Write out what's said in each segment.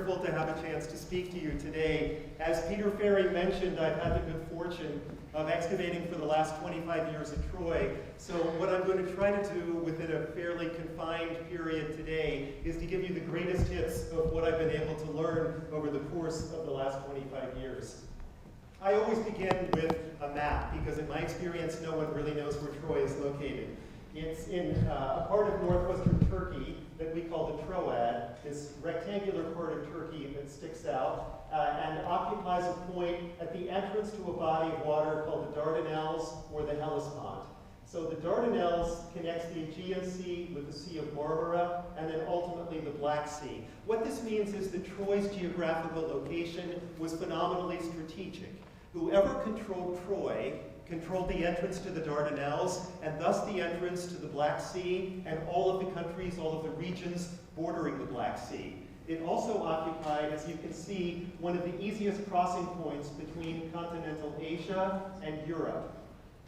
wonderful to have a chance to speak to you today. As Peter Ferry mentioned, I've had the good fortune of excavating for the last 25 years at Troy. So what I'm going to try to do within a fairly confined period today is to give you the greatest hits of what I've been able to learn over the course of the last 25 years. I always begin with a map because in my experience, no one really knows where Troy is located. It's in a part of northwestern Turkey that we call the Troad, this rectangular part of Turkey that sticks out and occupies a point at the entrance to a body of water called the Dardanelles or the Hellespont. So the Dardanelles connects the Aegean Sea with the Sea of Marmara and then ultimately the Black Sea. What this means is that Troy's geographical location was phenomenally strategic. Whoever controlled Troy controlled the entrance to the Dardanelles, and thus the entrance to the Black Sea and all of the countries, all of the regions bordering the Black Sea. It also occupied, as you can see, one of the easiest crossing points between continental Asia and Europe.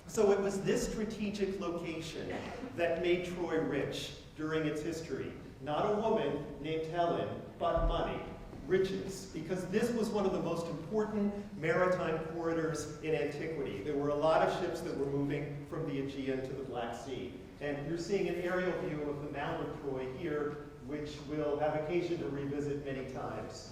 So it was this strategic location that made Troy rich during its history. Not a woman named Helen, but money. Riches, because this was one of the most important maritime corridors in antiquity. There were a lot of ships that were moving from the Aegean to the Black Sea. And you're seeing an aerial view of the Mound of Troy here, which we'll have occasion to revisit many times.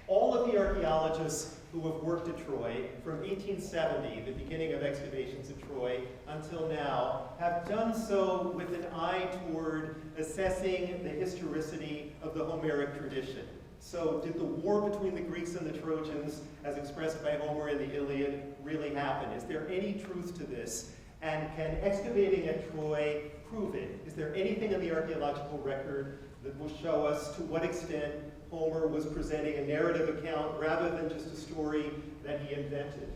All of the archaeologists who have worked at Troy from 1870, the beginning of excavations at Troy, until now, have done so with an eye toward assessing the historicity of the Homeric tradition. So did the war between the Greeks and the Trojans, as expressed by Homer in the Iliad, really happen? Is there any truth to this? And can excavating at Troy prove it? Is there anything in the archaeological record that will show us to what extent Homer was presenting a narrative account rather than just a story that he invented?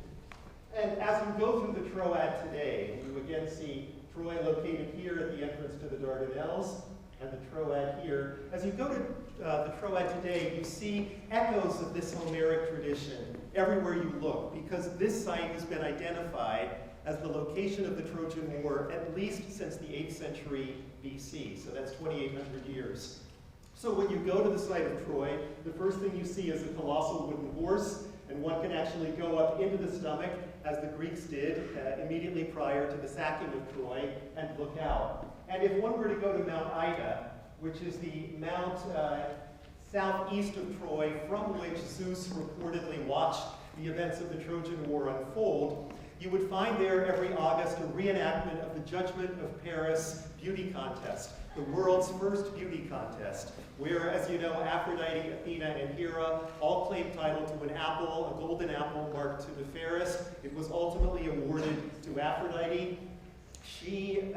And as we go through the Troad today, you again see Troy located here at the entrance to the Dardanelles, and the Troad here. As you go to the Troad today, you see echoes of this Homeric tradition everywhere you look, because this site has been identified as the location of the Trojan War at least since the 8th century BC, so that's 2,800 years. So when you go to the site of Troy, the first thing you see is a colossal wooden horse, and one can actually go up into the stomach, as the Greeks did immediately prior to the sacking of Troy, and look out. And if one were to go to Mount Ida, which is the mount southeast of Troy from which Zeus reportedly watched the events of the Trojan War unfold, you would find there every August a reenactment of the Judgment of Paris beauty contest, the world's first beauty contest, where, as you know, Aphrodite, Athena, and Hera all claimed title to an apple, a golden apple marked to the fairest. It was ultimately awarded to Aphrodite. She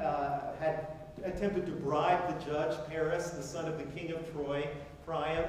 had attempted to bribe the judge, Paris, the son of the king of Troy, Priam,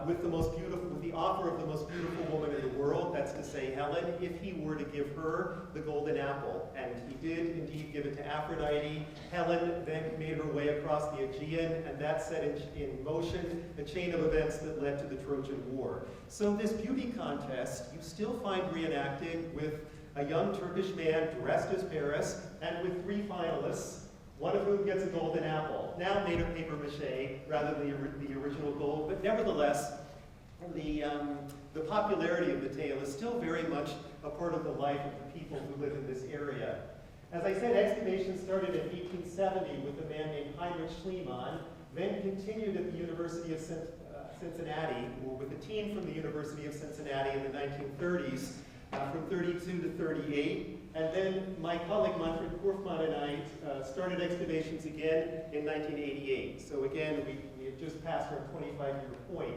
with the offer of the most beautiful woman in the world, that's to say Helen, if he were to give her the golden apple. And he did indeed give it to Aphrodite. Helen then made her way across the Aegean, and that set in motion a chain of events that led to the Trojan War. So this beauty contest, you still find reenacted with a young Turkish man dressed as Paris, and with 3 finalists, one of whom gets a golden apple, now made of paper mache rather than the original gold, but nevertheless, the popularity of the tale is still very much a part of the life of the people who live in this area. As I said, excavation started in 1870 with a man named Heinrich Schliemann, then continued at the University of Cincinnati, or with a team from the University of Cincinnati in the 1930s, from 32 to 38. And then my colleague Manfred Korfmann and I started excavations again in 1988. So again, we have just passed our 25-year point.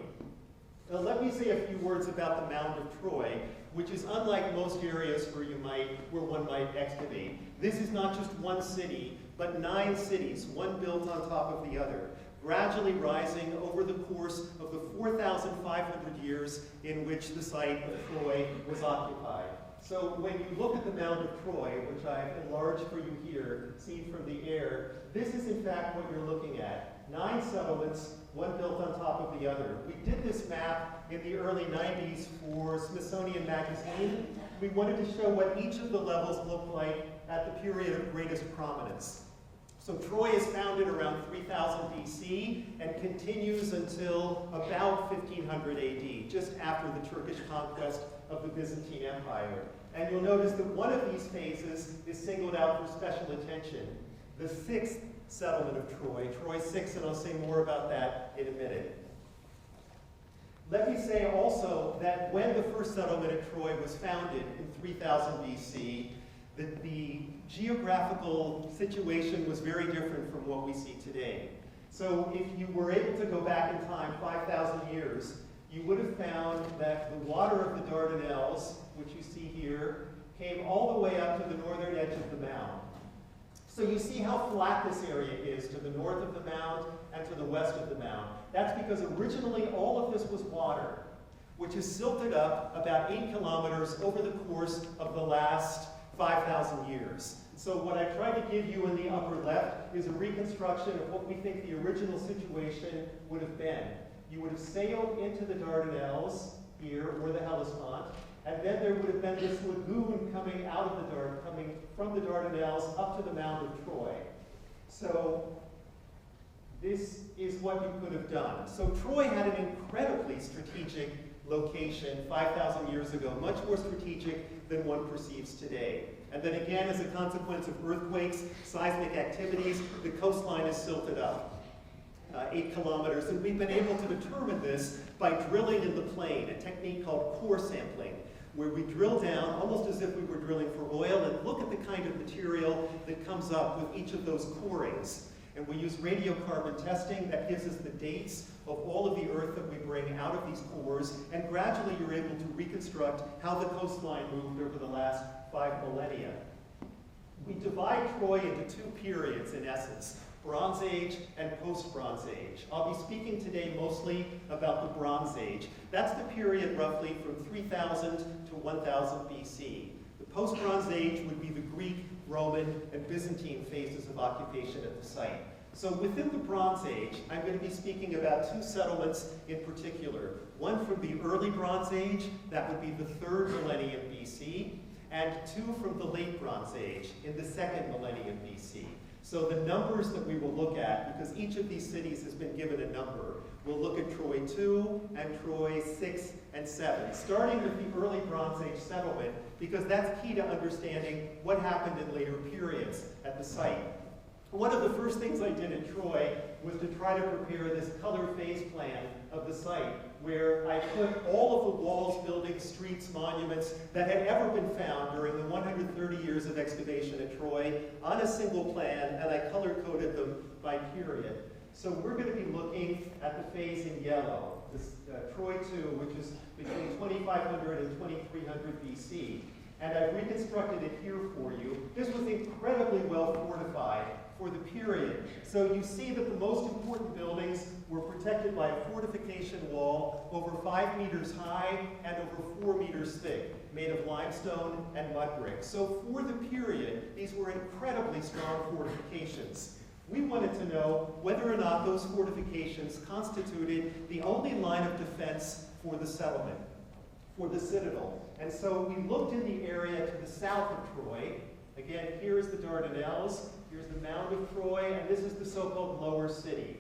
Now let me say a few words about the Mound of Troy, which is unlike most areas where one might excavate. This is not just one city, but 9 cities, one built on top of the other, gradually rising over the course of the 4,500 years in which the site of Troy was occupied. So when you look at the Mound of Troy, which I've enlarged for you here, seen from the air, this is in fact what you're looking at. 9 settlements, one built on top of the other. We did this map in the early 90s for Smithsonian Magazine. We wanted to show what each of the levels looked like at the period of greatest prominence. So Troy is founded around 3000 BC and continues until about 1500 AD, just after the Turkish conquest of the Byzantine Empire. And you'll notice that one of these phases is singled out for special attention, the 6th settlement of Troy, Troy 6, and I'll say more about that in a minute. Let me say also that when the first settlement at Troy was founded in 3000 BC, the geographical situation was very different from what we see today. So if you were able to go back in time 5,000 years, you would have found that the water of the Dardanelles, which you see here, came all the way up to the northern edge of the mound. So you see how flat this area is to the north of the mound and to the west of the mound. That's because originally all of this was water, which has silted up about 8 kilometers over the course of the last 5,000 years. So what I tried to give you in the upper left is a reconstruction of what we think the original situation would have been. You would have sailed into the Dardanelles here, or the Hellespont, and then there would have been this lagoon coming out of the coming from the Dardanelles up to the mound of Troy. So this is what you could have done. So Troy had an incredibly strategic location 5,000 years ago, much more strategic than one perceives today. And then again, as a consequence of earthquakes, seismic activities, the coastline is silted up 8 kilometers. And we've been able to determine this by drilling in the plain, a technique called core sampling, where we drill down almost as if we were drilling for oil and look at the kind of material that comes up with each of those corings. And we use radiocarbon testing that gives us the dates of all of the earth that we bring out of these cores, and gradually you're able to reconstruct how the coastline moved over the last 5 millennia. We divide Troy into 2 periods in essence, Bronze Age and Post-Bronze Age. I'll be speaking today mostly about the Bronze Age. That's the period roughly from 3000 to 1000 BC. The Post-Bronze Age would be the Greek, Roman, and Byzantine phases of occupation at the site. So within the Bronze Age, I'm going to be speaking about 2 settlements in particular. One from the early Bronze Age, that would be the 3rd millennium BC, and 2 from the late Bronze Age in the 2nd millennium BC. So the numbers that we will look at, because each of these cities has been given a number, we'll look at Troy 2 and Troy 6 and 7, starting with the early Bronze Age settlement, because that's key to understanding what happened in later periods at the site. One of the first things I did at Troy was to try to prepare this color phase plan of the site, where I put all of the walls, buildings, streets, monuments that had ever been found during the 130 years of excavation at Troy on a single plan, and I color-coded them by period. So we're going to be looking at the phase in yellow, this, Troy 2, which is between 2500 and 2300 BC. And I've reconstructed it here for you. This was incredibly well fortified for the period. So you see that the most important buildings were protected by a fortification wall over 5 meters high and over 4 meters thick, made of limestone and mud bricks. So for the period, these were incredibly strong fortifications. We wanted to know whether or not those fortifications constituted the only line of defense for the settlement, for the citadel. And so we looked in the area to the south of Troy. Again, here is the Dardanelles, here's the mound of Troy, and this is the so-called lower city.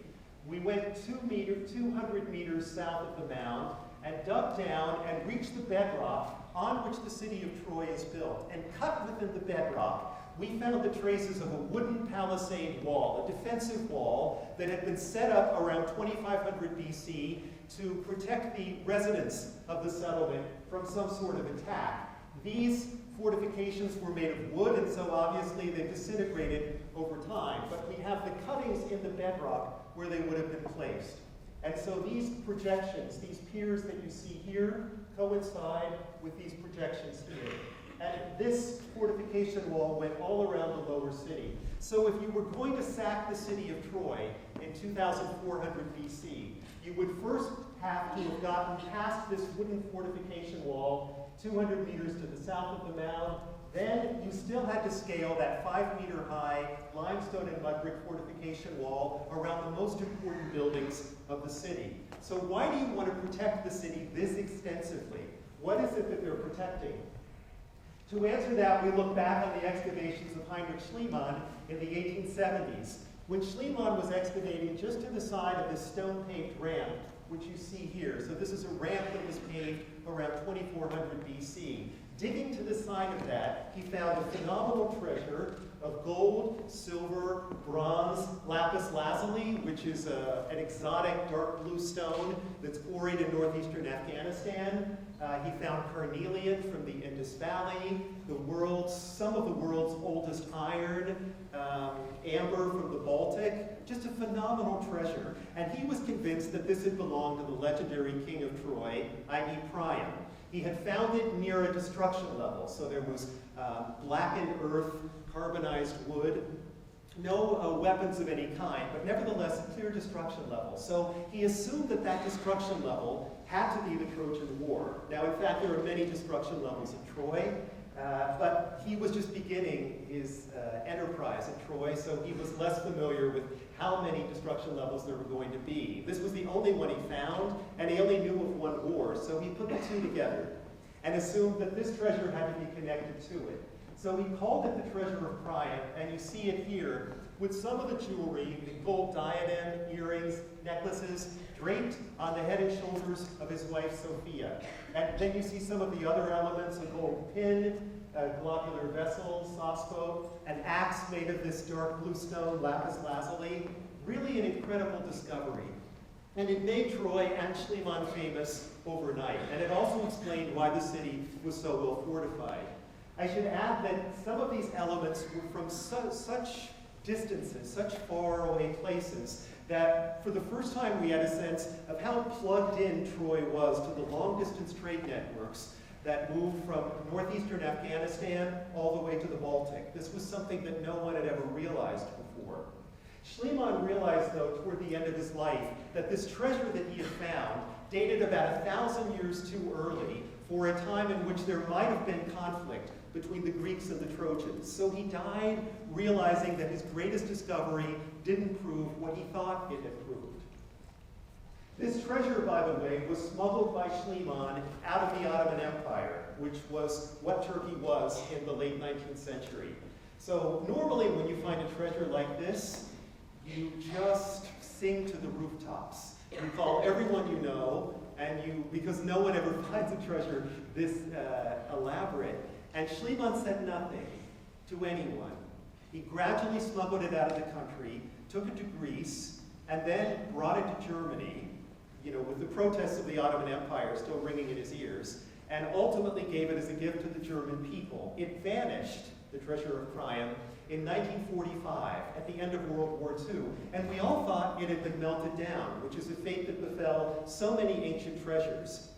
We went 200 meters south of the mound and dug down and reached the bedrock on which the city of Troy is built. And cut within the bedrock, we found the traces of a wooden palisade wall, a defensive wall that had been set up around 2500 BC to protect the residents of the settlement from some sort of attack. These fortifications were made of wood, and so obviously they disintegrated over time. But we have the cuttings in the bedrock where they would have been placed. And so these projections, these piers that you see here, coincide with these projections here. And this fortification wall went all around the lower city. So if you were going to sack the city of Troy in 2400 BC, you would first have to have gotten past this wooden fortification wall 200 meters to the south of the mound. Then you still had to scale that 5-meter high limestone and mud brick fortification wall around the most important buildings of the city. So why do you want to protect the city this extensively? What is it that they're protecting? To answer that, we look back on the excavations of Heinrich Schliemann in the 1870s, when Schliemann was excavating just to the side of this stone-paved ramp, which you see here. So this is a ramp that was paved around 2400 BC. Digging to the side of that, he found a phenomenal treasure of gold, silver, bronze, lapis lazuli, which is an exotic dark blue stone that's quarried in northeastern Afghanistan. He found carnelian from the Indus Valley, some of the world's oldest iron, amber from the Baltic, just a phenomenal treasure. And he was convinced that this had belonged to the legendary king of Troy, i.e. Priam. He had found it near a destruction level, so there was blackened earth, carbonized wood, no weapons of any kind, but nevertheless a clear destruction level. So he assumed that that destruction level had to be the Trojan War. Now, in fact, there are many destruction levels at Troy, but he was just beginning his enterprise at Troy, so he was less familiar with how many destruction levels there were going to be. This was the only one he found, and he only knew of one war, so he put the two together and assumed that this treasure had to be connected to it. So he called it the treasure of Priam, and you see it here with some of the jewelry, the gold diadem, earrings, necklaces, draped on the head and shoulders of his wife Sophia. And then you see some of the other elements, a gold pin, a globular vessel, saucepoke, an axe made of this dark blue stone, lapis lazuli. Really an incredible discovery. And it made Troy and Schliemann famous overnight. And it also explained why the city was so well fortified. I should add that some of these elements were from such distances, such far away places, that for the first time we had a sense of how plugged in Troy was to the long-distance trade networks that moved from northeastern Afghanistan all the way to the Baltic. This was something that no one had ever realized before. Schliemann realized, though, toward the end of his life, that this treasure that he had found dated about 1,000 years too early for a time in which there might have been conflict between the Greeks and the Trojans. So he died realizing that his greatest discovery didn't prove what he thought it had proved. This treasure, by the way, was smuggled by Schliemann out of the Ottoman Empire, which was what Turkey was in the late 19th century. So normally when you find a treasure like this, you just sing to the rooftops. You call everyone you know, and because no one ever finds a treasure this elaborate. And Schliemann said nothing to anyone. He gradually smuggled it out of the country, took it to Greece, and then brought it to Germany, with the protests of the Ottoman Empire still ringing in his ears, and ultimately gave it as a gift to the German people. It vanished, the treasure of Priam, in 1945, at the end of World War II. And we all thought it had been melted down, which is a fate that befell so many ancient treasures.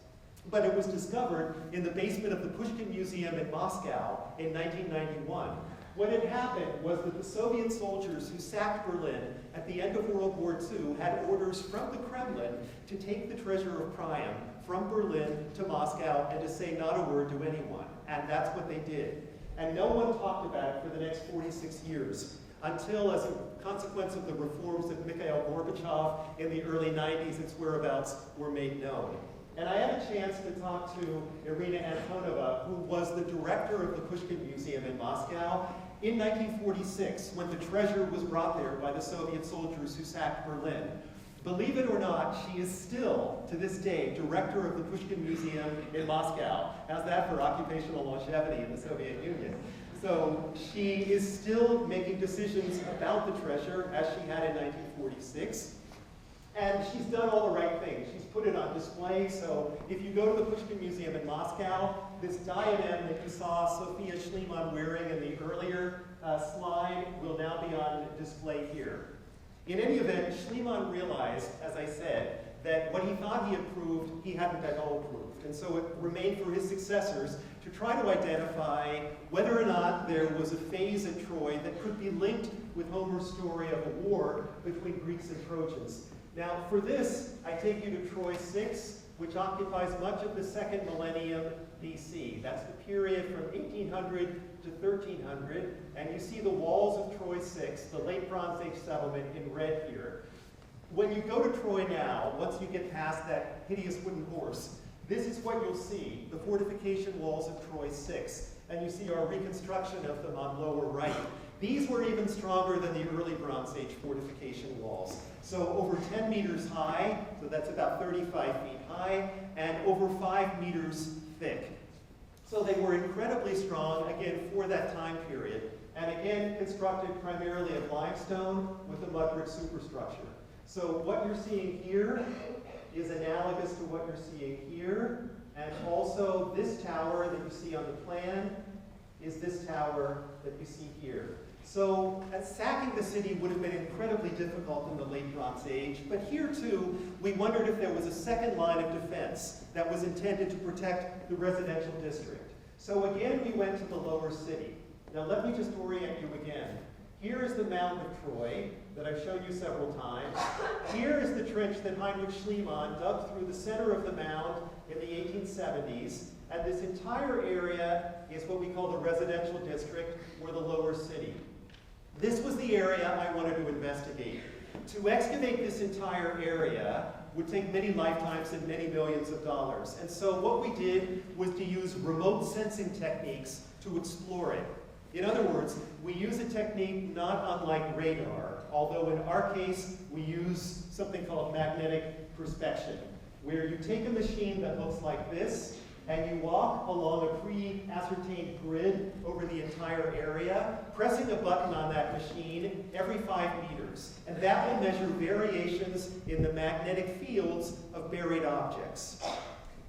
But it was discovered in the basement of the Pushkin Museum in Moscow in 1991. What had happened was that the Soviet soldiers who sacked Berlin at the end of World War II had orders from the Kremlin to take the treasure of Priam from Berlin to Moscow and to say not a word to anyone. And that's what they did. And no one talked about it for the next 46 years, until, as a consequence of the reforms of Mikhail Gorbachev in the early 90s, its whereabouts were made known. And I had a chance to talk to Irina Antonova, who was the director of the Pushkin Museum in Moscow in 1946, when the treasure was brought there by the Soviet soldiers who sacked Berlin. Believe it or not, she is still, to this day, director of the Pushkin Museum in Moscow. How's that for occupational longevity in the Soviet Union? So she is still making decisions about the treasure, as she had in 1946. And she's done all the right things. She's put it on display, so if you go to the Pushkin Museum in Moscow, this diadem that you saw Sophia Schliemann wearing in the earlier slide will now be on display here. In any event, Schliemann realized, as I said, that what he thought he had proved, he hadn't at all proved. And so it remained for his successors to try to identify whether or not there was a phase at Troy that could be linked with Homer's story of a war between Greeks and Trojans. Now, for this, I take you to Troy 6, which occupies much of the second millennium BC. That's the period from 1800 to 1300, and you see the walls of Troy 6, the late Bronze Age settlement, in red here. When you go to Troy now, once you get past that hideous wooden horse, this is what you'll see, the fortification walls of Troy 6. and you see our reconstruction of them on lower right. These were even stronger than the early Bronze Age fortification walls. So over 10 meters high, so that's about 35 feet high, and over 5 meters thick. So they were incredibly strong, again, for that time period, and again, constructed primarily of limestone with a mud brick superstructure. So what you're seeing here is analogous to what you're seeing here, and also this tower that you see on the plan is this tower that you see here. So sacking the city would have been incredibly difficult in the late Bronze Age, but here too, we wondered if there was a second line of defense that was intended to protect the residential district. So again, we went to the lower city. Now let me just orient you again. Here is the Mound of Troy that I've shown you several times. Here is the trench that Heinrich Schliemann dug through the center of the mound in the 1870s. And this entire area is what we call the residential district, or the lower city. This was the area I wanted to investigate. To excavate this entire area would take many lifetimes and many millions of dollars. And so what we did was to use remote sensing techniques to explore it. In other words, we use a technique not unlike radar, although in our case, we use something called magnetic perspection, where you take a machine that looks like this, and you walk along a pre-ascertained grid over the entire area, pressing a button on that machine every 5 meters. And that will measure variations in the magnetic fields of buried objects.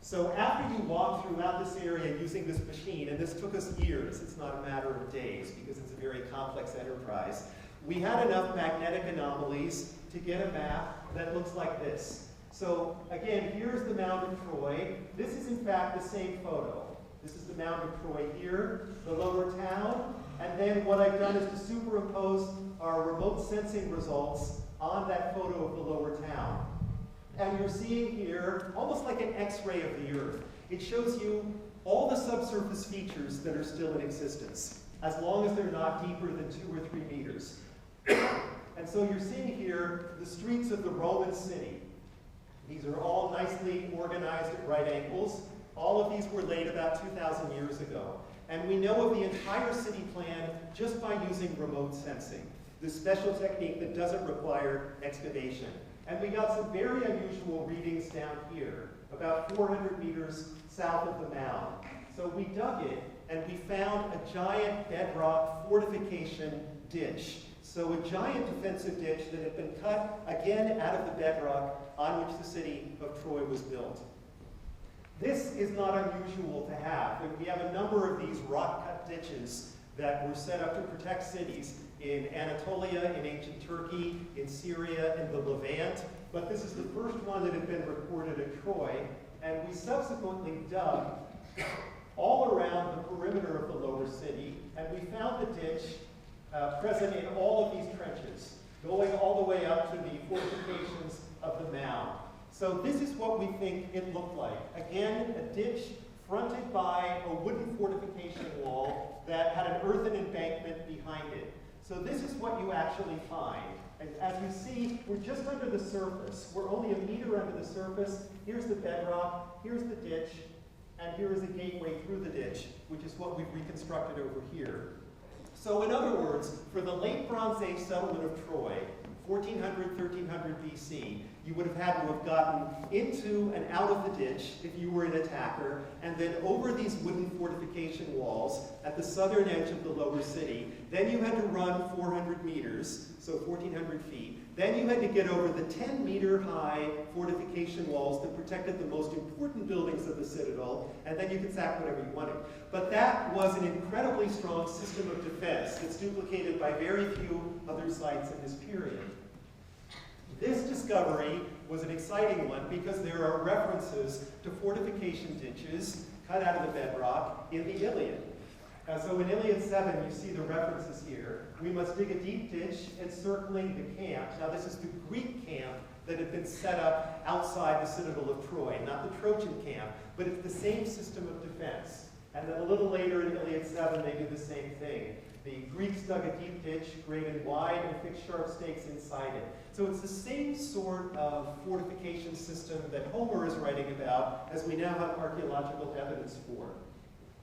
So after you walk throughout this area using this machine, and this took us years, it's not a matter of days because it's a very complex enterprise, we had enough magnetic anomalies to get a map that looks like this. So again, here's the Mound of Troy. This is in fact the same photo. This is the Mound of Troy here, the lower town, and then what I've done is to superimpose our remote sensing results on that photo of the lower town. And you're seeing here almost like an X-ray of the Earth. It shows you all the subsurface features that are still in existence, as long as they're not deeper than 2 or 3 meters. And so you're seeing here the streets of the Roman city. These are all nicely organized at right angles. All of these were laid about 2,000 years ago. And we know of the entire city plan just by using remote sensing, this special technique that doesn't require excavation. And we got some very unusual readings down here, about 400 meters south of the mound. So we dug it, and we found a giant bedrock fortification ditch. So a giant defensive ditch that had been cut, again, out of the bedrock on which the city of Troy was built. This is not unusual to have. We have a number of these rock-cut ditches that were set up to protect cities in Anatolia, in ancient Turkey, in Syria, and the Levant. But this is the first one that had been recorded at Troy, and we subsequently dug all around the perimeter of the lower city, and we found the ditch present in all of these trenches, going all the way up to the fortifications of the mound. So this is what we think it looked like. Again, a ditch fronted by a wooden fortification wall that had an earthen embankment behind it. So this is what you actually find. And as you see, we're just under the surface. We're only a meter under the surface. Here's the bedrock, here's the ditch, and here is a gateway through the ditch, which is what we've reconstructed over here. So in other words, for the late Bronze Age settlement of Troy, 1400, 1300 BC, you would have had to have gotten into and out of the ditch if you were an attacker, and then over these wooden fortification walls at the southern edge of the lower city. Then you had to run 400 meters, so 1,400 feet. Then you had to get over the 10-meter-high fortification walls that protected the most important buildings of the citadel, and then you could sack whatever you wanted. But that was an incredibly strong system of defense that's duplicated by very few other sites in this period. This discovery was an exciting one because there are references to fortification ditches cut out of the bedrock in the Iliad. So in Iliad 7, you see the references here. We must dig a deep ditch encircling the camp. Now this is the Greek camp that had been set up outside the citadel of Troy, not the Trojan camp, but it's the same system of defense. And then a little later in Iliad 7, they do the same thing. The Greeks dug a deep ditch, graded wide, and fixed sharp stakes inside it. So it's the same sort of fortification system that Homer is writing about, as we now have archaeological evidence for.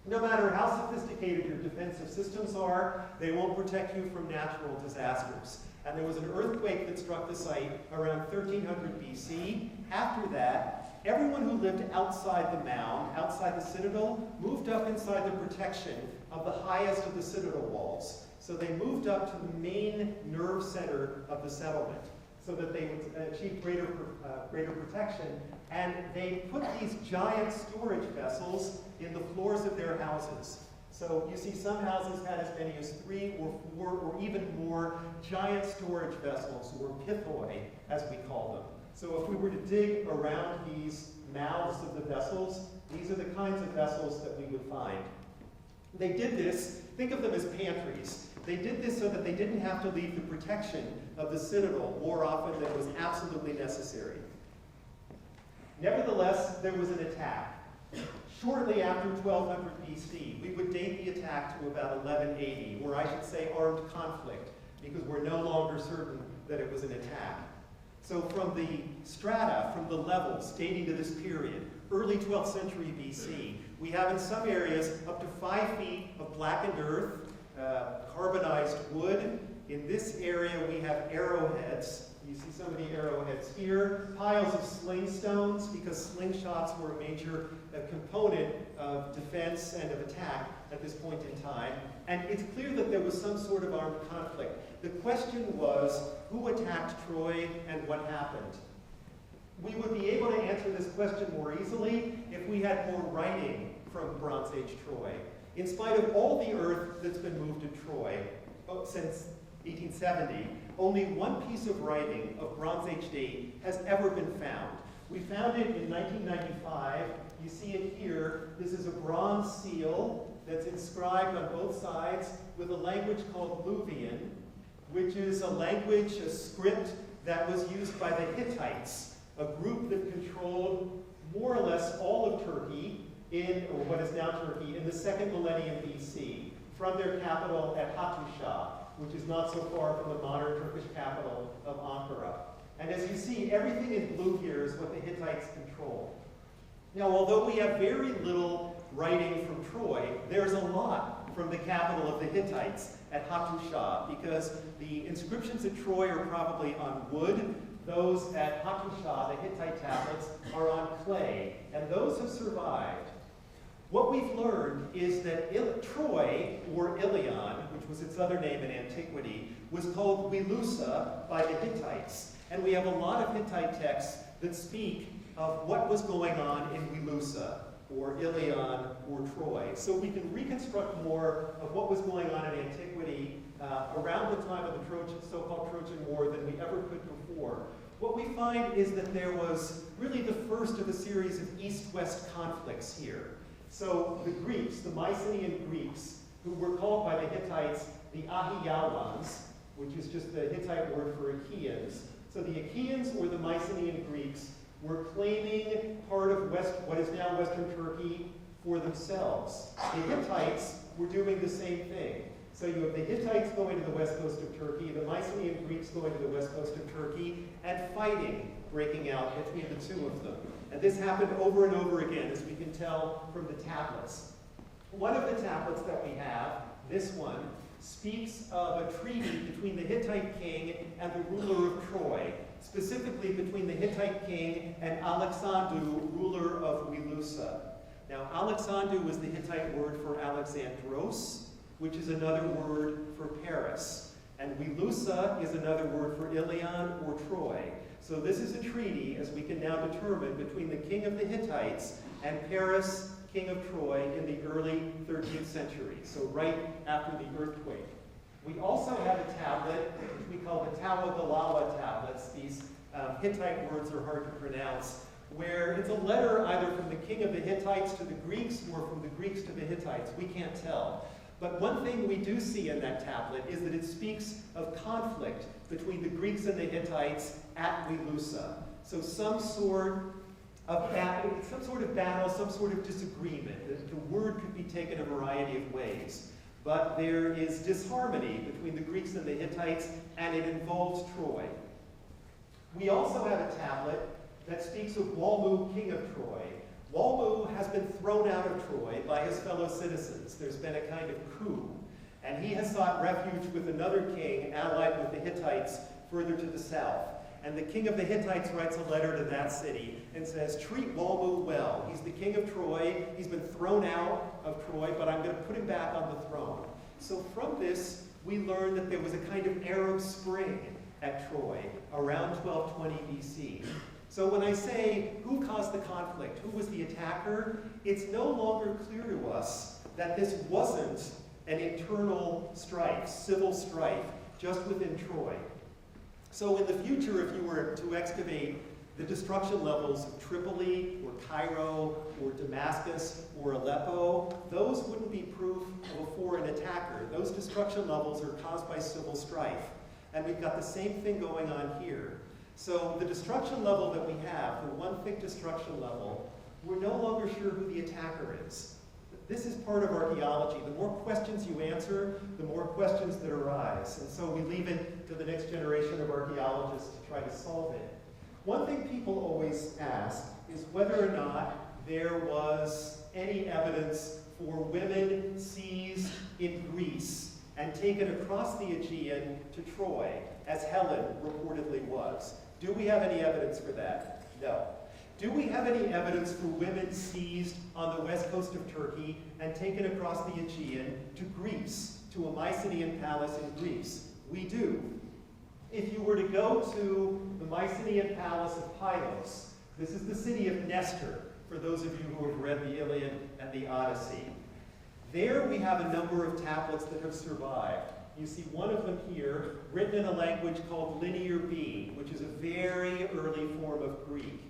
No matter how sophisticated your defensive systems are, they won't protect you from natural disasters. And there was an earthquake that struck the site around 1300 BC. After that, everyone who lived outside the mound, outside the citadel, moved up inside the protection of the highest of the citadel walls. So they moved up to the main nerve center of the settlement so that they would achieve greater protection. And they put these giant storage vessels in the floors of their houses. So you see some houses had as many as 3 or 4 or even more giant storage vessels, or pithoi, as we call them. So if we were to dig around these mouths of the vessels, these are the kinds of vessels that we would find. They did this, think of them as pantries. They did this so that they didn't have to leave the protection of the citadel more often than was absolutely necessary. Nevertheless, there was an attack. Shortly after 1200 BC, we would date the attack to about 1180, or I should say armed conflict, because we're no longer certain that it was an attack. So from the strata, from the levels dating to this period, early 12th century BC, we have in some areas up to 5 feet of blackened earth, carbonized wood. In this area we have arrowheads. You see some of the arrowheads here. Piles of sling stones, because slingshots were a major component of defense and of attack at this point in time. And it's clear that there was some sort of armed conflict. The question was, who attacked Troy and what happened? We would be able to answer this question more easily if we had more writing from Bronze Age Troy. In spite of all the earth that's been moved to Troy since 1870, only one piece of writing of Bronze Age date has ever been found. We found it in 1995. You see it here. This is a bronze seal that's inscribed on both sides with a language called Luvian, which is a language, a script that was used by the Hittites, a group that controlled more or less all of Turkey or what is now Turkey, in the 2nd millennium BC, from their capital at Hattusha, which is not so far from the modern Turkish capital of Ankara. And as you see, everything in blue here is what the Hittites control. Now, although we have very little writing from Troy, there's a lot from the capital of the Hittites at Hattusha, because the inscriptions at Troy are probably on wood. Those at Hattusha, the Hittite tablets, are on clay, and those have survived. What we've learned is that Troy, or Ilion, which was its other name in antiquity, was called Wilusa by the Hittites. And we have a lot of Hittite texts that speak of what was going on in Wilusa, or Ilion, or Troy. So we can reconstruct more of what was going on in antiquity around the time of the so-called Trojan War than we ever could before. What we find is that there was really the first of a series of east-west conflicts here. So the Greeks, the Mycenaean Greeks, who were called by the Hittites the Ahiawans, which is just the Hittite word for Achaeans. So the Achaeans, or the Mycenaean Greeks, were claiming part of what is now Western Turkey for themselves. The Hittites were doing the same thing. So you have the Hittites going to the west coast of Turkey, the Mycenaean Greeks going to the west coast of Turkey, and fighting breaking out between the two of them. And this happened over and over again, as we can tell from the tablets. One of the tablets that we have, this one, speaks of a treaty between the Hittite king and the ruler of Troy, specifically between the Hittite king and Alexandru, ruler of Wilusa. Now, Alexandru was the Hittite word for Alexandros, which is another word for Paris. And Wilusa is another word for Ilion or Troy. So this is a treaty, as we can now determine, between the king of the Hittites and Paris, king of Troy, in the early 13th century, so right after the earthquake. We also have a tablet, which we call the Tawagalawa tablets. These Hittite words are hard to pronounce, where it's a letter either from the king of the Hittites to the Greeks or from the Greeks to the Hittites. We can't tell. But one thing we do see in that tablet is that it speaks of conflict between the Greeks and the Hittites at Wilusa. So some sort of battle, some sort of disagreement. The word could be taken a variety of ways. But there is disharmony between the Greeks and the Hittites, and it involves Troy. We also have a tablet that speaks of Walmu, king of Troy. Walmu has been thrown out of Troy by his fellow citizens. There's been a kind of coup, and he has sought refuge with another king allied with the Hittites further to the south. And the king of the Hittites writes a letter to that city and says, treat Walmu well. He's the king of Troy. He's been thrown out of Troy, but I'm going to put him back on the throne. So from this, we learn that there was a kind of Arab Spring at Troy around 1220 BC. So when I say, who caused the conflict? Who was the attacker? It's no longer clear to us that this wasn't an internal strife, civil strife, just within Troy. So in the future, if you were to excavate the destruction levels of Tripoli or Cairo or Damascus or Aleppo, those wouldn't be proof of a foreign attacker. Those destruction levels are caused by civil strife. And we've got the same thing going on here. So the destruction level that we have, the one thick destruction level, we're no longer sure who the attacker is. This is part of archaeology. The more questions you answer, the more questions that arise. And so we leave it to the next generation of archaeologists to try to solve it. One thing people always ask is whether or not there was any evidence for women seized in Greece and taken across the Aegean to Troy, as Helen reportedly was. Do we have any evidence for that? No. Do we have any evidence for women seized on the west coast of Turkey and taken across the Aegean to Greece, to a Mycenaean palace in Greece? We do. If you were to go to the Mycenaean palace of Pylos, this is the city of Nestor, for those of you who have read the Iliad and the Odyssey. There we have a number of tablets that have survived. You see one of them here, written in a language called Linear B, which is a very early form of Greek.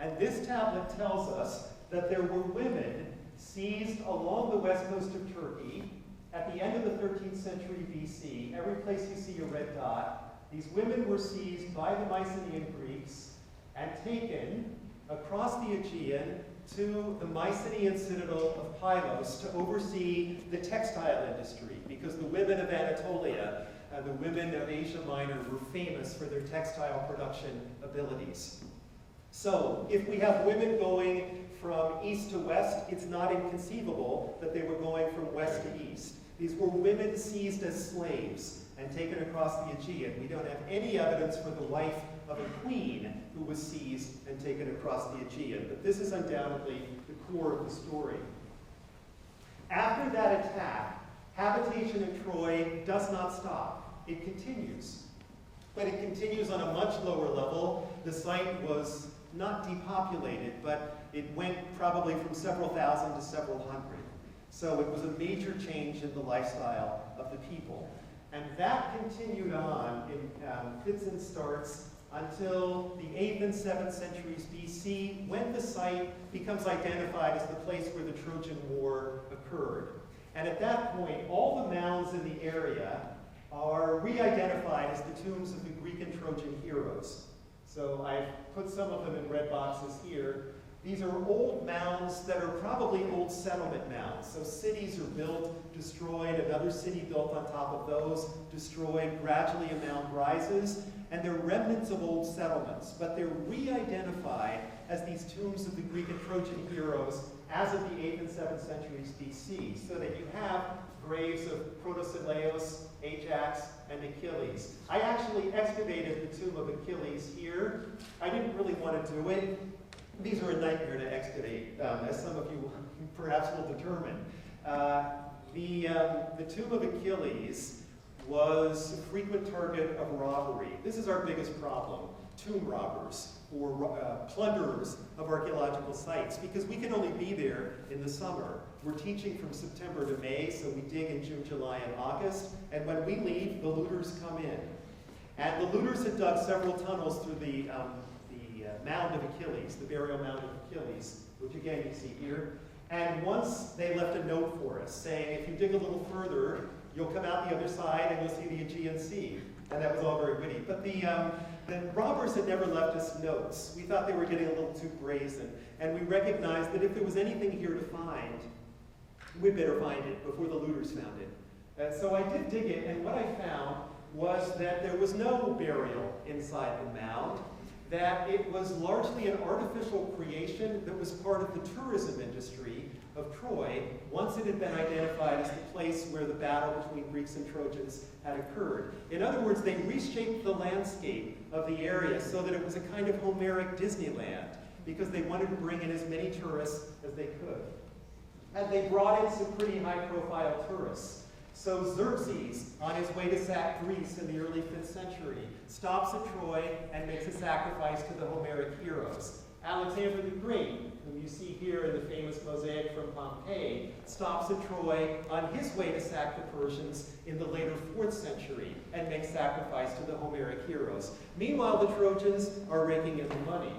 And this tablet tells us that there were women seized along the west coast of Turkey at the end of the 13th century BC. Every place you see a red dot, these women were seized by the Mycenaean Greeks and taken across the Aegean to the Mycenaean citadel of Pylos to oversee the textile industry, because the women of Anatolia, the women of Asia Minor, were famous for their textile production abilities. So, if we have women going from east to west, it's not inconceivable that they were going from west to east. These were women seized as slaves and taken across the Aegean. We don't have any evidence for the wife of a queen who was seized and taken across the Aegean, but this is undoubtedly the core of the story. After that attack, habitation in Troy does not stop. It continues. But it continues on a much lower level. The site was not depopulated, but it went probably from several thousand to several hundred. So it was a major change in the lifestyle of the people. And that continued on in fits and starts until the 8th and 7th centuries BC, when the site becomes identified as the place where the Trojan War occurred. And at that point, all the mounds in the area are re-identified as the tombs of the Greek and Trojan heroes. So I've put some of them in red boxes here. These are old mounds that are probably old settlement mounds. So cities are built, destroyed, another city built on top of those, destroyed, gradually a mound rises, and they're remnants of old settlements, but they're re-identified as these tombs of the Greek and Trojan heroes as of the 8th and 7th centuries BC, so that you have graves of Protesilaus, Ajax, and Achilles. I actually excavated the tomb of Achilles here. I didn't really want to do it. These are a nightmare to excavate, as some of you perhaps will determine. The tomb of Achilles was a frequent target of robbery. This is our biggest problem, tomb robbers, or plunderers of archaeological sites, because we can only be there in the summer. We're teaching from September to May, so we dig in June, July, and August, and when we leave, the looters come in. And the looters had dug several tunnels through the mound of Achilles, the burial mound of Achilles, which again you see here. And once they left a note for us saying, if you dig a little further, you'll come out the other side and you'll see the Aegean Sea. And that was all very witty. But the robbers had never left us notes. We thought they were getting a little too brazen. And we recognized that if there was anything here to find, we'd better find it before the looters found it. And so I did dig it, and what I found was that there was no burial inside the mound. that it was largely an artificial creation that was part of the tourism industry of Troy once it had been identified as the place where the battle between Greeks and Trojans had occurred. In other words, they reshaped the landscape of the area so that it was a kind of Homeric Disneyland, because they wanted to bring in as many tourists as they could. And they brought in some pretty high-profile tourists. So Xerxes, on his way to sack Greece in the early 5th century, stops at Troy and makes a sacrifice to the Homeric heroes. Alexander the Great, whom you see here in the famous mosaic from Pompeii, stops at Troy on his way to sack the Persians in the later 4th century and makes sacrifice to the Homeric heroes. Meanwhile, the Trojans are raking in the money.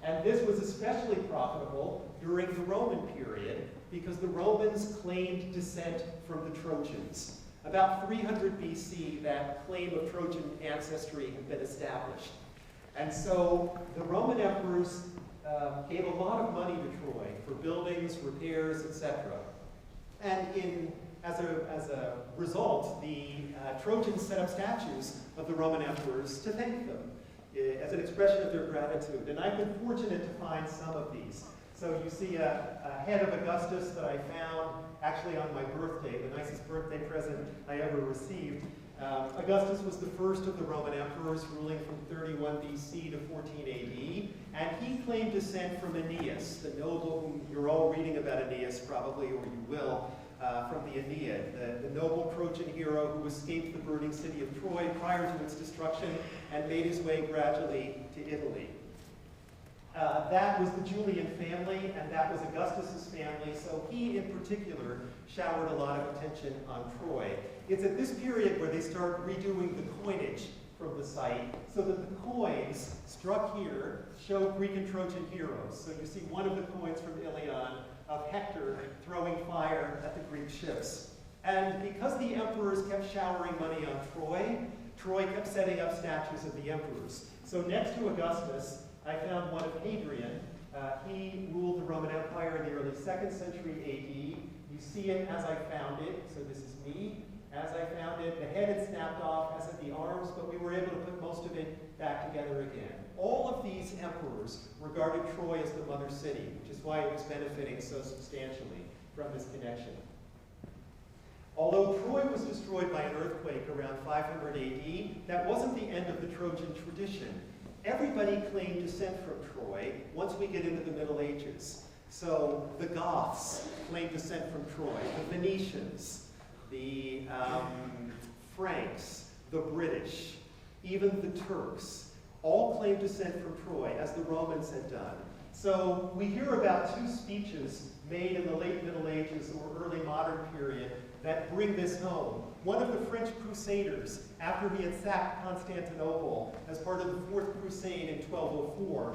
And this was especially profitable during the Roman period, because the Romans claimed descent from the Trojans. About 300 BC, that claim of Trojan ancestry had been established. And so the Roman emperors gave a lot of money to Troy for buildings, repairs, etc. And as a result, the Trojans set up statues of the Roman emperors to thank them as an expression of their gratitude. And I've been fortunate to find some of these. So you see a head of Augustus that I found actually on my birthday, the nicest birthday present I ever received. Augustus was the first of the Roman emperors, ruling from 31 BC to 14 AD, and he claimed descent from Aeneas, the noble whom you're all reading about Aeneas probably, or you will, from the Aeneid, the noble Trojan hero who escaped the burning city of Troy prior to its destruction and made his way gradually to Italy. That was the Julian family, and that was Augustus's family, so he in particular showered a lot of attention on Troy. It's at this period where they start redoing the coinage from the site, so that the coins struck here show Greek and Trojan heroes. So you see one of the coins from Ilion of Hector throwing fire at the Greek ships. And because the emperors kept showering money on Troy, Troy kept setting up statues of the emperors. So next to Augustus, I found one of Hadrian. He ruled the Roman Empire in the early 2nd century AD. You see it as I found it, so this is me. As I found it, the head had snapped off, as had the arms, but we were able to put most of it back together again. All of these emperors regarded Troy as the mother city, which is why it was benefiting so substantially from this connection. Although Troy was destroyed by an earthquake around 500 AD, that wasn't the end of the Trojan tradition. Everybody claimed descent from Troy once we get into the Middle Ages. So the Goths claimed descent from Troy, the Venetians, the Franks, the British, even the Turks, all claimed descent from Troy, as the Romans had done. So we hear about 2 speeches made in the late Middle Ages or early modern period that bring this home. One of the French crusaders, after he had sacked Constantinople as part of the 4th Crusade in 1204,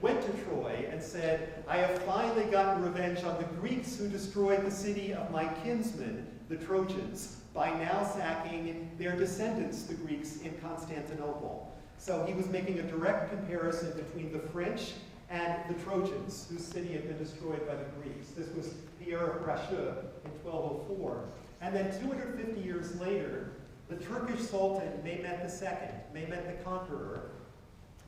went to Troy and said, "I have finally gotten revenge on the Greeks who destroyed the city of my kinsmen, the Trojans, by now sacking their descendants, the Greeks, in Constantinople." So he was making a direct comparison between the French and the Trojans, whose city had been destroyed by the Greeks. This was Pierre of Bracheux in 1204. And then 250 years later, the Turkish Sultan, Mehmet II, Mehmet the Conqueror,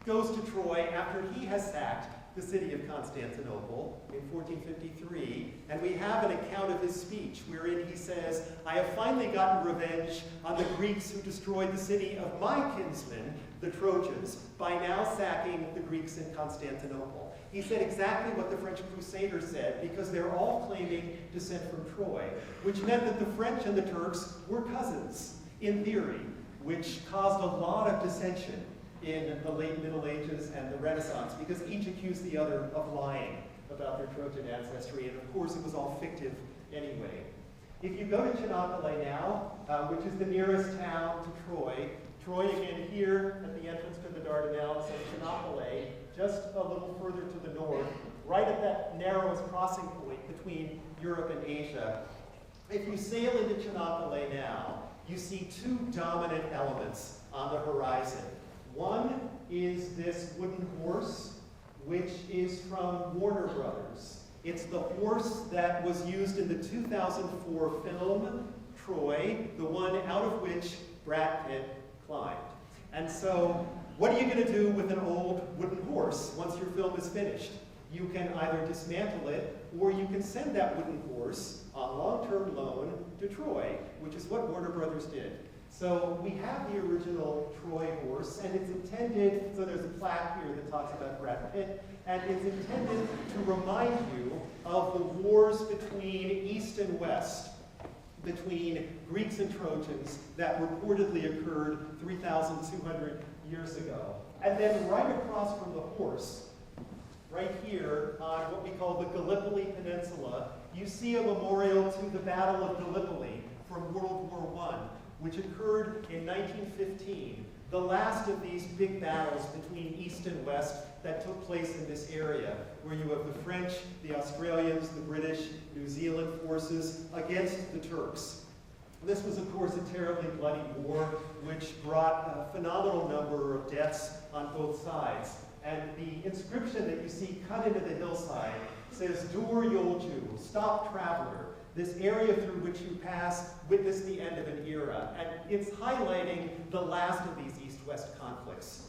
goes to Troy after he has sacked the city of Constantinople in 1453, and we have an account of his speech wherein he says, "I have finally gotten revenge on the Greeks who destroyed the city of my kinsmen, the Trojans, by now sacking the Greeks in Constantinople." He said exactly what the French Crusaders said, because they're all claiming descent from Troy, which meant that the French and the Turks were cousins, in theory, which caused a lot of dissension in the late Middle Ages and the Renaissance, because each accused the other of lying about their Trojan ancestry, and of course it was all fictive anyway. If you go to Thermopylae now, which is the nearest town to Troy, Troy again here at the entrance to the Dardanelles, and Thermopylae just a little further to the north, right at that narrowest crossing point between Europe and Asia. If you sail into Thermopylae now, you see 2 dominant elements on the horizon. One is this wooden horse, which is from Warner Brothers. It's the horse that was used in the 2004 film, Troy, the one out of which Brad Pitt climbed. And so What are you going to do with an old wooden horse once your film is finished? You can either dismantle it, or you can send that wooden horse on long-term loan to Troy, which is what Warner Brothers did. So we have the original Troy horse, and it's intended, so there's a plaque here that talks about Brad Pitt, and it's intended to remind you of the wars between East and West, between Greeks and Trojans that reportedly occurred 3,200 years ago. And then right across from the horse, right here on what we call the Gallipoli Peninsula, you see a memorial to the Battle of Gallipoli from World War I, which occurred in 1915, the last of these big battles between East and West that took place in this area, where you have the French, the Australians, the British, New Zealand forces against the Turks. This was, of course, a terribly bloody war, which brought a phenomenal number of deaths on both sides. And the inscription that you see cut into the hillside says, "Dur Yolju," stop traveler. This area through which you pass witnessed the end of an era. And it's highlighting the last of these East-West conflicts.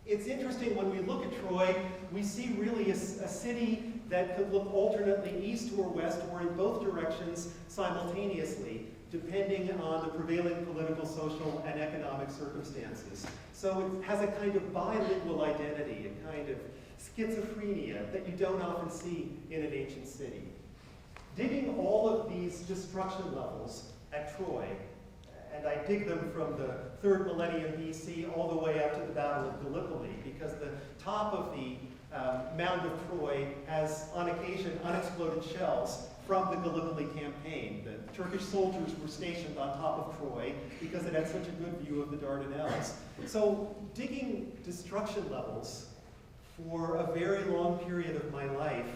It's interesting when we look at Troy, we see really a city that could look alternately east or west or in both directions simultaneously, depending on the prevailing political, social, and economic circumstances. So it has a kind of bilingual identity, a kind of schizophrenia that you don't often see in an ancient city. Digging all of these destruction levels at Troy, and I dig them from the 3rd millennium BC all the way up to the Battle of Gallipoli, because the top of the mound of Troy has, on occasion, unexploded shells from the Gallipoli campaign. The Turkish soldiers were stationed on top of Troy because it had such a good view of the Dardanelles. So digging destruction levels for a very long period of my life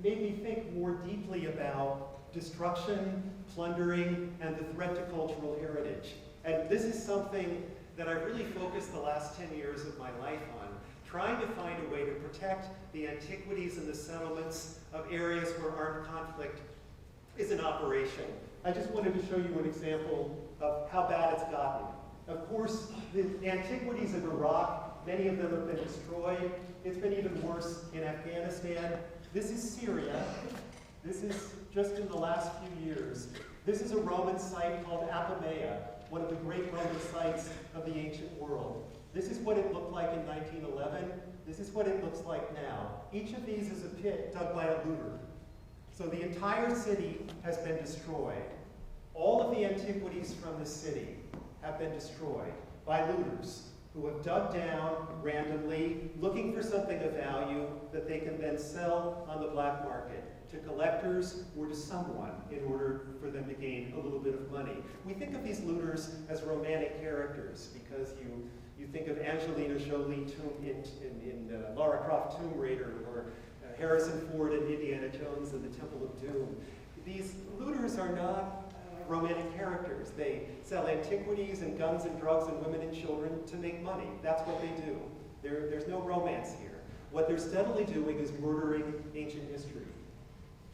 made me think more deeply about destruction, plundering, and the threat to cultural heritage. And this is something that I really focused the last 10 years of my life on, trying to find a way to protect the antiquities and the settlements of areas where armed conflict is in operation. I just wanted to show you an example of how bad it's gotten. Of course, the antiquities of Iraq, many of them have been destroyed. It's been even worse in Afghanistan. This is Syria. This is just in the last few years. This is a Roman site called Apamea, one of the great Roman sites of the ancient world. This is what it looked like in 1911. This is what it looks like now. Each of these is a pit dug by a looter. So the entire city has been destroyed. All of the antiquities from the city have been destroyed by looters who have dug down randomly, looking for something of value that they can then sell on the black market to collectors or to someone in order for them to gain a little bit of money. We think of these looters as romantic characters because you think of Angelina Jolie in Lara Croft Tomb Raider, or Harrison Ford in Indiana Jones and the Temple of Doom. These looters are not romantic characters. They sell antiquities and guns and drugs and women and children to make money. That's what they do. There's no romance here. What they're steadily doing is murdering ancient history.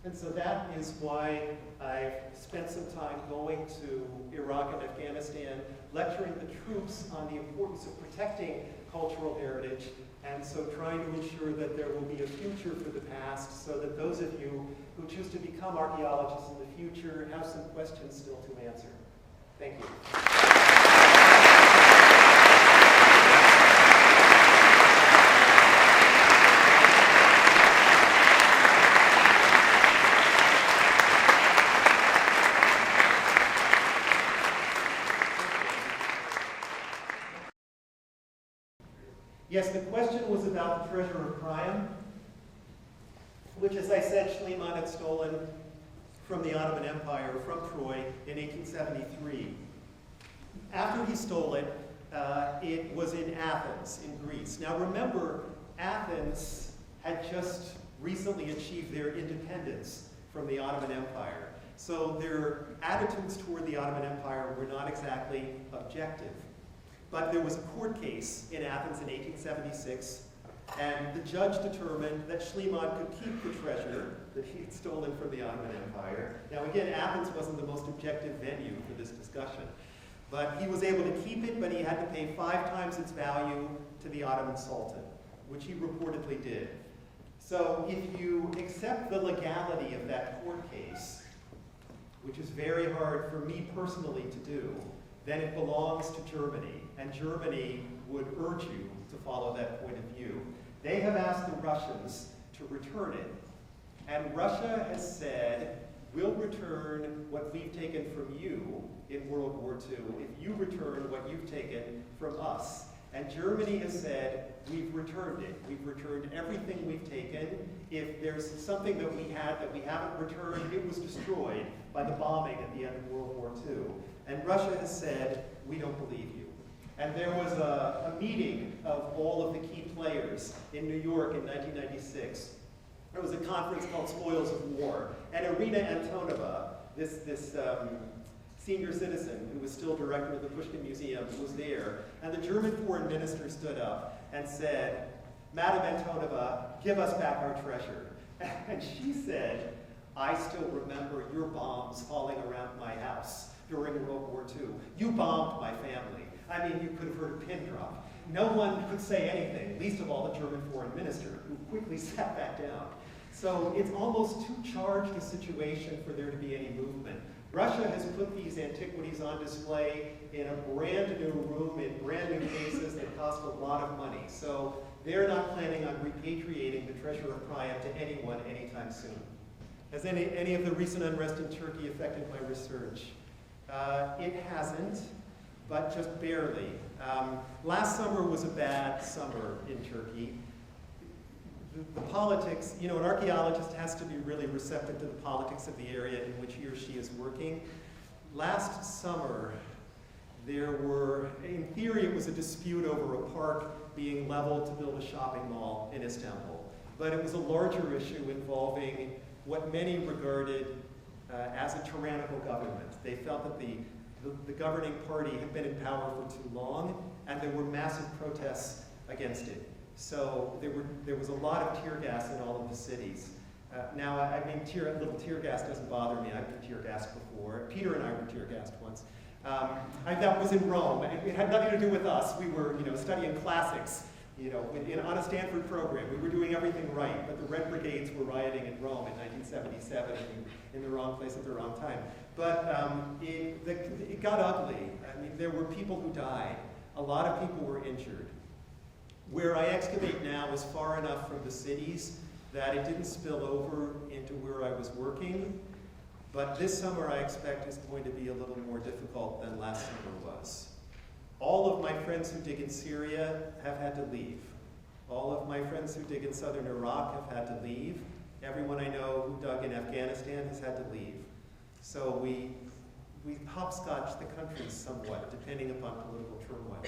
And so that is why I've spent some time going to Iraq and Afghanistan, lecturing the troops on the importance of protecting cultural heritage, and so trying to ensure that there will be a future for the past, so that those of you who choose to become archaeologists in the future have some questions still to answer. Thank you. Yes, the question was about the treasure of Priam, which, as I said, Schliemann had stolen from the Ottoman Empire, from Troy, in 1873. After he stole it, it was in Athens, in Greece. Now remember, Athens had just recently achieved their independence from the Ottoman Empire. So their attitudes toward the Ottoman Empire were not exactly objective. But there was a court case in Athens in 1876, and the judge determined that Schliemann could keep the treasure that he had stolen from the Ottoman Empire. Now again, Athens wasn't the most objective venue for this discussion. But he was able to keep it, but he had to pay 5 times its value to the Ottoman Sultan, which he reportedly did. So if you accept the legality of that court case, which is very hard for me personally to do, then it belongs to Germany, and Germany would urge you to follow that point of view. They have asked the Russians to return it, and Russia has said, we'll return what we've taken from you in World War II if you return what you've taken from us. And Germany has said, we've returned it. We've returned everything we've taken. If there's something that we had that we haven't returned, it was destroyed by the bombing at the end of World War II. And Russia has said, we don't believe you. And there was a meeting of all of the key players in New York in 1996. There was a conference called Spoils of War. And Irina Antonova, this senior citizen who was still director of the Pushkin Museum, was there. And the German foreign minister stood up and said, Madam Antonova, give us back our treasure. And she said, I still remember your bombs falling around my house during World War II. You bombed my family. I mean, you could have heard a pin drop. No one could say anything, least of all the German foreign minister, who quickly sat back down. So it's almost too charged a situation for there to be any movement. Russia has put these antiquities on display in a brand new room in brand new cases that cost a lot of money. So they're not planning on repatriating the treasure of Priam to anyone anytime soon. Has any of the recent unrest in Turkey affected my research? It hasn't, but just barely. Last summer was a bad summer in Turkey. The politics, you know, an archaeologist has to be really receptive to the politics of the area in which he or she is working. Last summer, there were, in theory, it was a dispute over a park being leveled to build a shopping mall in Istanbul. But it was a larger issue involving what many regarded as a tyrannical government. They felt that the governing party had been in power for too long, and there were massive protests against it. So there was a lot of tear gas in all of the cities. Now, I mean, little tear gas doesn't bother me. I've been tear gassed before. Peter and I were tear gassed once. That was in Rome. It had nothing to do with us. We were, studying classics, on a Stanford program. We were doing everything right, but the Red Brigades were rioting in Rome in 1977 in the wrong place at the wrong time. But it got ugly. I mean, there were people who died. A lot of people were injured. Where I excavate now is far enough from the cities that it didn't spill over into where I was working. But this summer I expect is going to be a little more difficult than last summer was. All of my friends who dig in Syria have had to leave. All of my friends who dig in southern Iraq have had to leave. Everyone I know who dug in Afghanistan has had to leave. So we hopscotch the country somewhat, depending upon political turmoil.